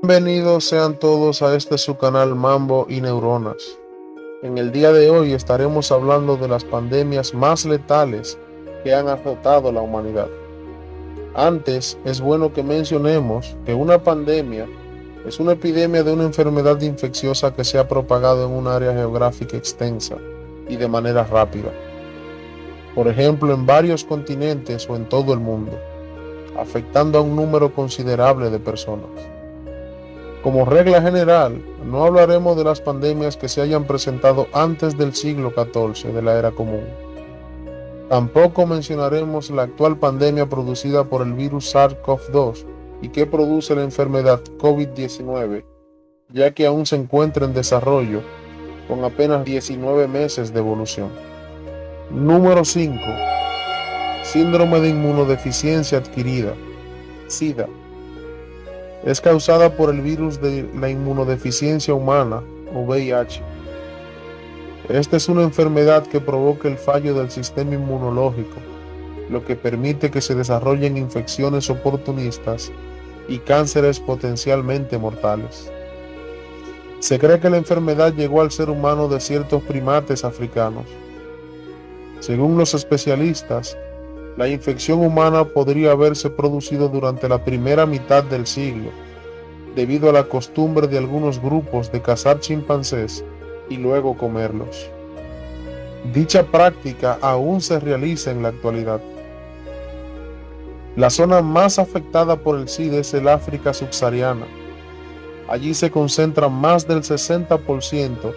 Bienvenidos sean todos a este su canal Mambo y Neuronas. En el día de hoy estaremos hablando de las pandemias más letales que han azotado la humanidad. Antes, es bueno que mencionemos que una pandemia es una epidemia de una enfermedad infecciosa que se ha propagado en un área geográfica extensa y de manera rápida. Por ejemplo, en varios continentes o en todo el mundo, afectando a un número considerable de personas. Como regla general, no hablaremos de las pandemias que se hayan presentado antes del siglo XIV de la era común. Tampoco mencionaremos la actual pandemia producida por el virus SARS-CoV-2 y que produce la enfermedad COVID-19, ya que aún se encuentra en desarrollo, con apenas 19 meses de evolución. Número 5. Síndrome de inmunodeficiencia adquirida, SIDA. Es causada por el virus de la inmunodeficiencia humana o VIH. Esta es una enfermedad que provoca el fallo del sistema inmunológico, lo que permite que se desarrollen infecciones oportunistas y cánceres potencialmente mortales. Se cree que la enfermedad llegó al ser humano de ciertos primates africanos. Según los especialistas, la infección humana podría haberse producido durante la primera mitad del siglo, debido a la costumbre de algunos grupos de cazar chimpancés y luego comerlos. Dicha práctica aún se realiza en la actualidad. La zona más afectada por el SIDA es el África subsahariana. Allí se concentra más del 60%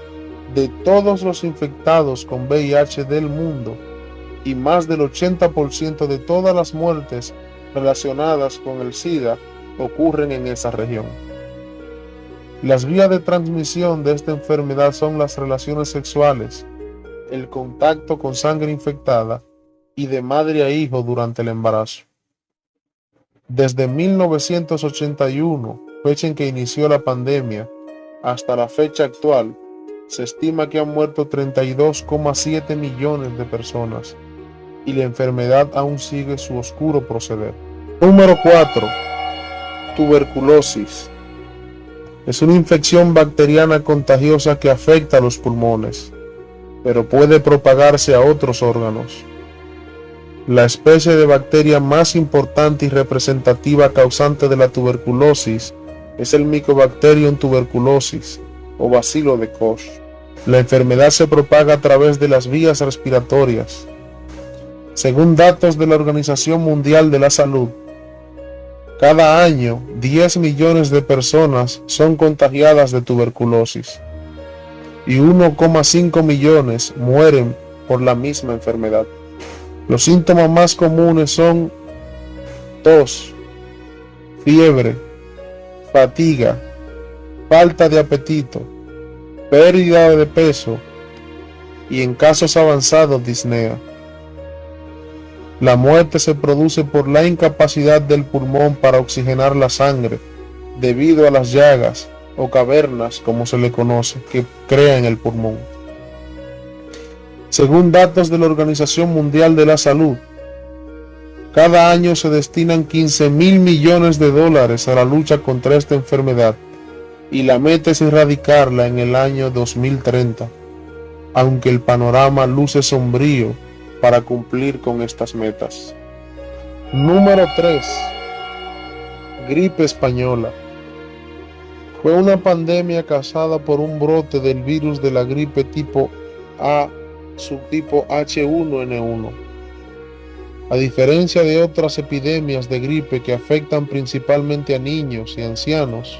de todos los infectados con VIH del mundo y más del 80% de todas las muertes relacionadas con el SIDA ocurren en esa región. Las vías de transmisión de esta enfermedad son las relaciones sexuales, el contacto con sangre infectada y de madre a hijo durante el embarazo. Desde 1981, fecha en que inició la pandemia, hasta la fecha actual, se estima que han muerto 32,7 millones de personas y la enfermedad aún sigue su oscuro proceder. Número 4. Tuberculosis. Es una infección bacteriana contagiosa que afecta a los pulmones, pero puede propagarse a otros órganos. La especie de bacteria más importante y representativa causante de la tuberculosis es el Mycobacterium tuberculosis o bacilo de Koch. La enfermedad se propaga a través de las vías respiratorias. Según datos de la Organización Mundial de la Salud, cada año 10 millones de personas son contagiadas de tuberculosis y 1,5 millones mueren por la misma enfermedad. Los síntomas más comunes son tos, fiebre, fatiga, falta de apetito, pérdida de peso y en casos avanzados disnea. La muerte se produce por la incapacidad del pulmón para oxigenar la sangre, debido a las llagas o cavernas, como se le conoce, que crean el pulmón. Según datos de la Organización Mundial de la Salud, cada año se destinan 15.000 millones de dólares a la lucha contra esta enfermedad y la meta es erradicarla en el año 2030, aunque el panorama luce sombrío para cumplir con estas metas. Número 3. Gripe española. Fue una pandemia causada por un brote del virus de la gripe tipo A, subtipo H1N1. A diferencia de otras epidemias de gripe que afectan principalmente a niños y ancianos,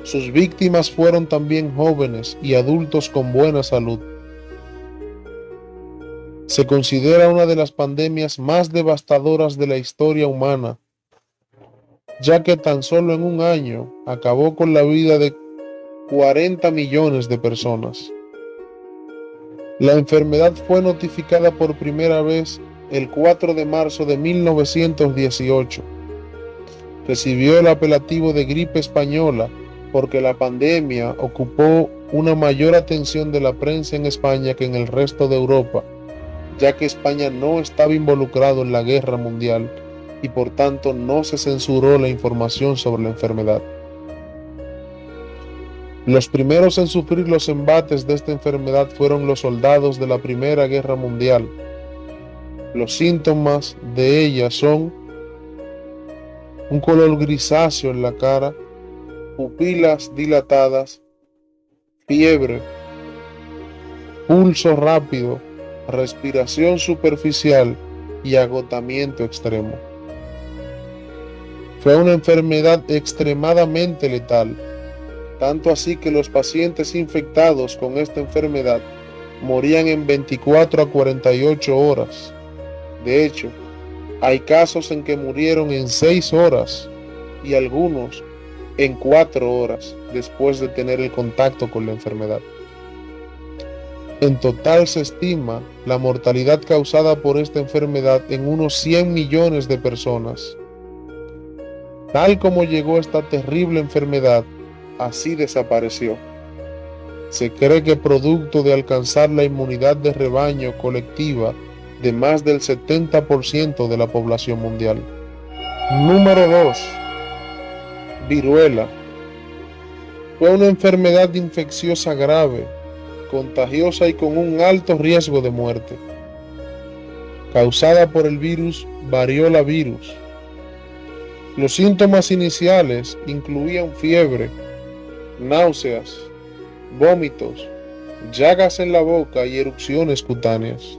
sus víctimas fueron también jóvenes y adultos con buena salud. Se considera una de las pandemias más devastadoras de la historia humana, ya que tan solo en un año acabó con la vida de 40 millones de personas. La enfermedad fue notificada por primera vez el 4 de marzo de 1918. Recibió el apelativo de gripe española porque la pandemia ocupó una mayor atención de la prensa en España que en el resto de Europa, ya que España no estaba involucrado en la guerra mundial y por tanto no se censuró la información sobre la enfermedad. Los primeros en sufrir los embates de esta enfermedad fueron los soldados de la Primera Guerra Mundial. Los síntomas de ella son un color grisáceo en la cara, pupilas dilatadas, fiebre, pulso rápido, respiración superficial y agotamiento extremo. Fue una enfermedad extremadamente letal, tanto así que los pacientes infectados con esta enfermedad morían en 24 a 48 horas. De hecho, hay casos en que murieron en 6 horas y algunos en 4 horas después de tener el contacto con la enfermedad. En total se estima la mortalidad causada por esta enfermedad en unos 100 millones de personas. Tal como llegó esta terrible enfermedad, así desapareció. Se cree que producto de alcanzar la inmunidad de rebaño colectiva de más del 70% de la población mundial. Número 2. Viruela. Fue una enfermedad infecciosa grave, contagiosa y con un alto riesgo de muerte, causada por el virus variola virus. Los síntomas iniciales incluían fiebre, náuseas, vómitos, llagas en la boca y erupciones cutáneas.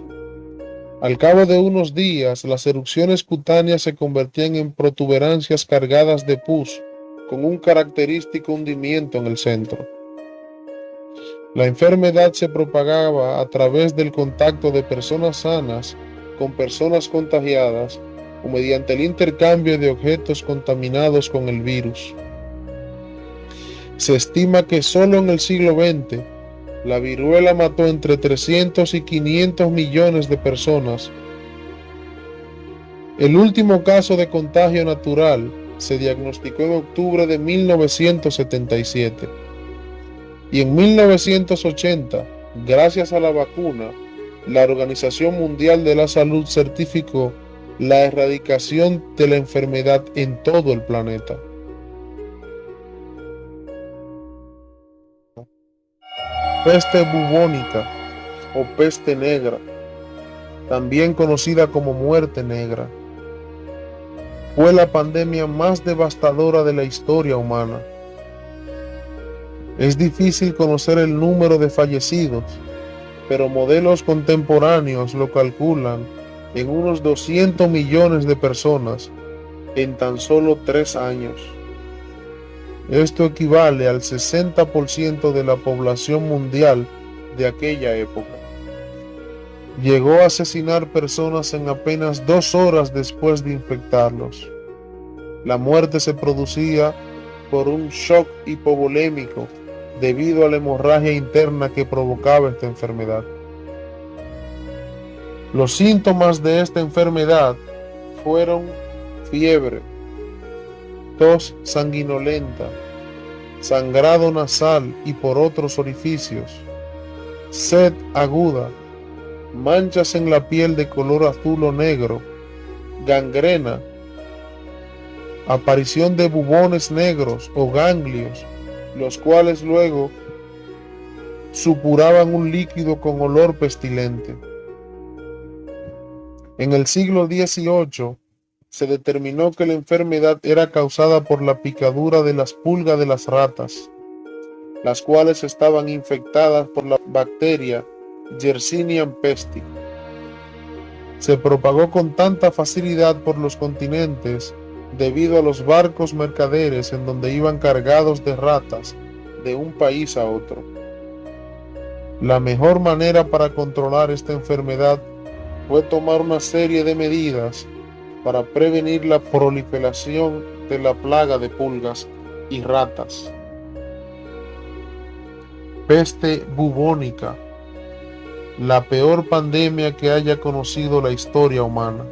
Al cabo de unos días, las erupciones cutáneas se convertían en protuberancias cargadas de pus, con un característico hundimiento en el centro. La enfermedad se propagaba a través del contacto de personas sanas con personas contagiadas o mediante el intercambio de objetos contaminados con el virus. Se estima que solo en el siglo XX la viruela mató entre 300 y 500 millones de personas. El último caso de contagio natural se diagnosticó en octubre de 1977 y en 1980, gracias a la vacuna, la Organización Mundial de la Salud certificó la erradicación de la enfermedad en todo el planeta. Peste bubónica o peste negra, también conocida como muerte negra, fue la pandemia más devastadora de la historia humana. Es difícil conocer el número de fallecidos, pero modelos contemporáneos lo calculan en unos 200 millones de personas en tan solo 3 años. Esto equivale al 60% de la población mundial de aquella época. Llegó a asesinar personas en apenas 2 horas después de infectarlos. La muerte se producía por un shock hipovolémico debido a la hemorragia interna que provocaba esta enfermedad. Los síntomas de esta enfermedad fueron fiebre, tos sanguinolenta, sangrado nasal y por otros orificios, sed aguda, manchas en la piel de color azul o negro, gangrena, aparición de bubones negros o ganglios, los cuales luego supuraban un líquido con olor pestilente. En el siglo XVIII se determinó que la enfermedad era causada por la picadura de las pulgas de las ratas, las cuales estaban infectadas por la bacteria Yersinia pestis. Se propagó con tanta facilidad por los continentes debido a los barcos mercaderes en donde iban cargados de ratas de un país a otro. La mejor manera para controlar esta enfermedad fue tomar una serie de medidas para prevenir la proliferación de la plaga de pulgas y ratas. Peste bubónica, la peor pandemia que haya conocido la historia humana.